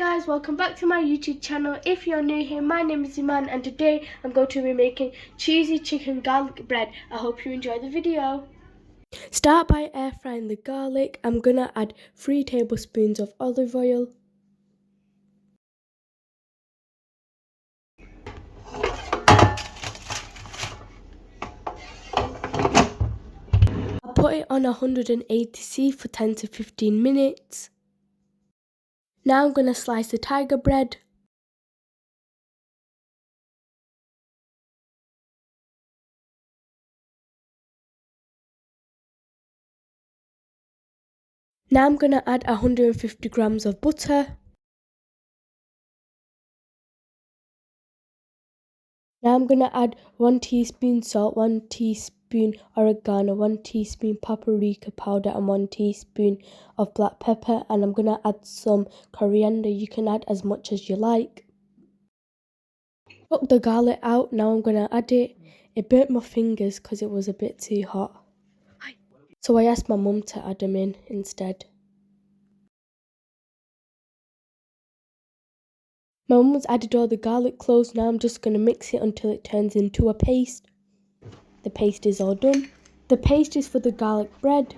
guys, welcome back to my YouTube channel. If you're new here, my name is Iman and today I'm going to be making cheesy chicken garlic bread. I hope you enjoy the video. Start by air frying the garlic. I'm gonna add 3 tablespoons of olive oil. I'll put it on 180°C for 10 to 15 minutes. Now I'm gonna slice the tiger bread. Now I'm gonna add 150 grams of butter. Now I'm gonna add 1 teaspoon salt, 1 teaspoon oregano, 1 teaspoon paprika powder and 1 teaspoon of black pepper, and I'm gonna add some coriander. You can add as much as you like. Took the garlic out, now I'm gonna add it. It burnt my fingers because it was a bit too hot. So I asked my mum to add them in instead. My mum's added all the garlic cloves. Now I'm just gonna mix it until it turns into a paste. The paste is all done. The paste is for the garlic bread.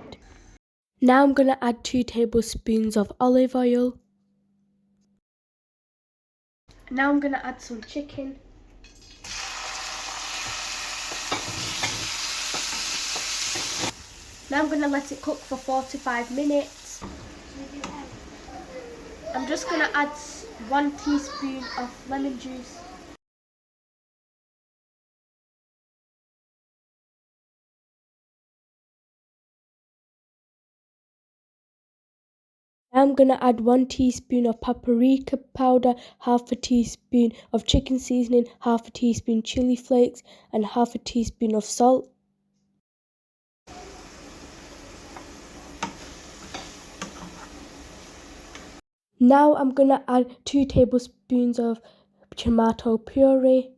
Now I'm gonna add 2 tablespoons of olive oil. Now I'm gonna add some chicken. Now I'm gonna let it cook for 4 to 5 minutes. I'm just gonna add 1 teaspoon of lemon juice. Now I'm gonna add 1 teaspoon of paprika powder, half a teaspoon of chicken seasoning, half a teaspoon chilli flakes, and half a teaspoon of salt. Now I'm gonna add 2 tablespoons of tomato puree.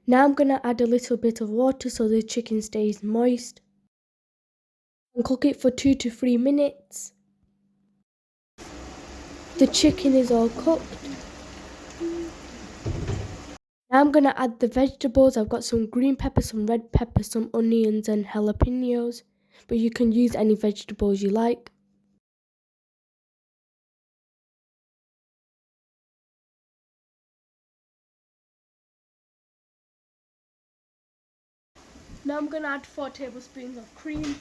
Now I'm gonna add a little bit of water so the chicken stays moist. And cook it for 2 to 3 minutes. The chicken is all cooked. Now I'm gonna add the vegetables. I've got some green pepper, some red pepper, some onions and jalapenos, but you can use any vegetables you like. Now I'm gonna add 4 tablespoons of cream.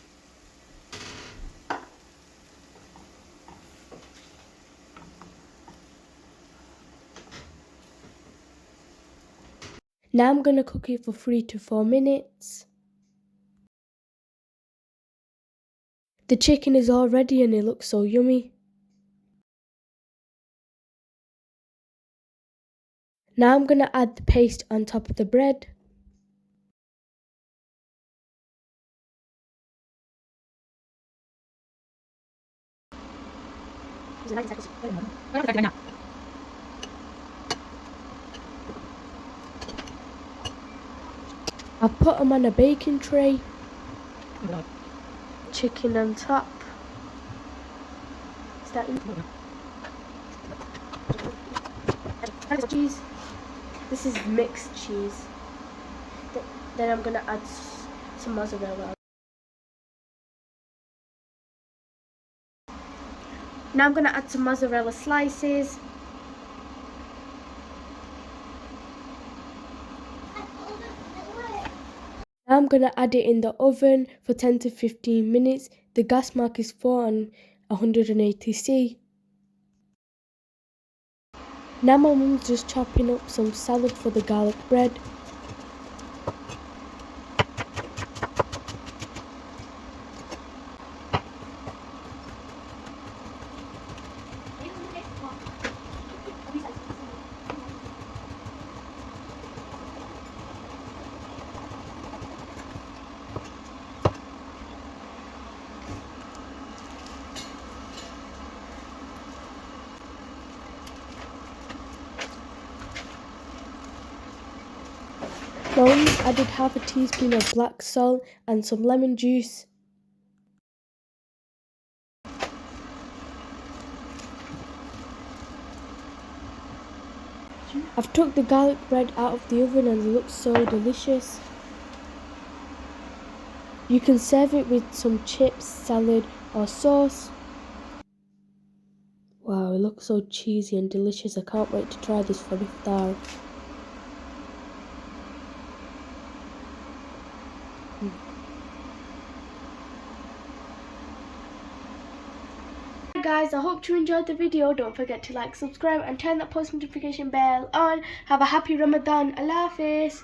Now I'm gonna cook it for 3 to 4 minutes. The chicken is all ready and it looks so yummy. Now I'm gonna add the paste on top of the bread. I've put them on a baking tray. Chicken on top. Is that cheese? This is mixed cheese. Then I'm gonna add some mozzarella. Now I'm gonna add some mozzarella slices. Now I'm gonna add it in the oven for 10 to 15 minutes. The gas mark is 4 on 180°C. Now my mum's just chopping up some salad for the garlic bread. Now we've added half a teaspoon of black salt and some lemon juice. I've took the garlic bread out of the oven and it looks so delicious. You can serve it with some chips, salad or sauce. Wow, it looks so cheesy and delicious. I can't wait to try this for iftar. Guys, I hope you enjoyed the video. Don't forget to like, subscribe and turn that post notification bell on. Have a happy Ramadan. Allah Hafiz.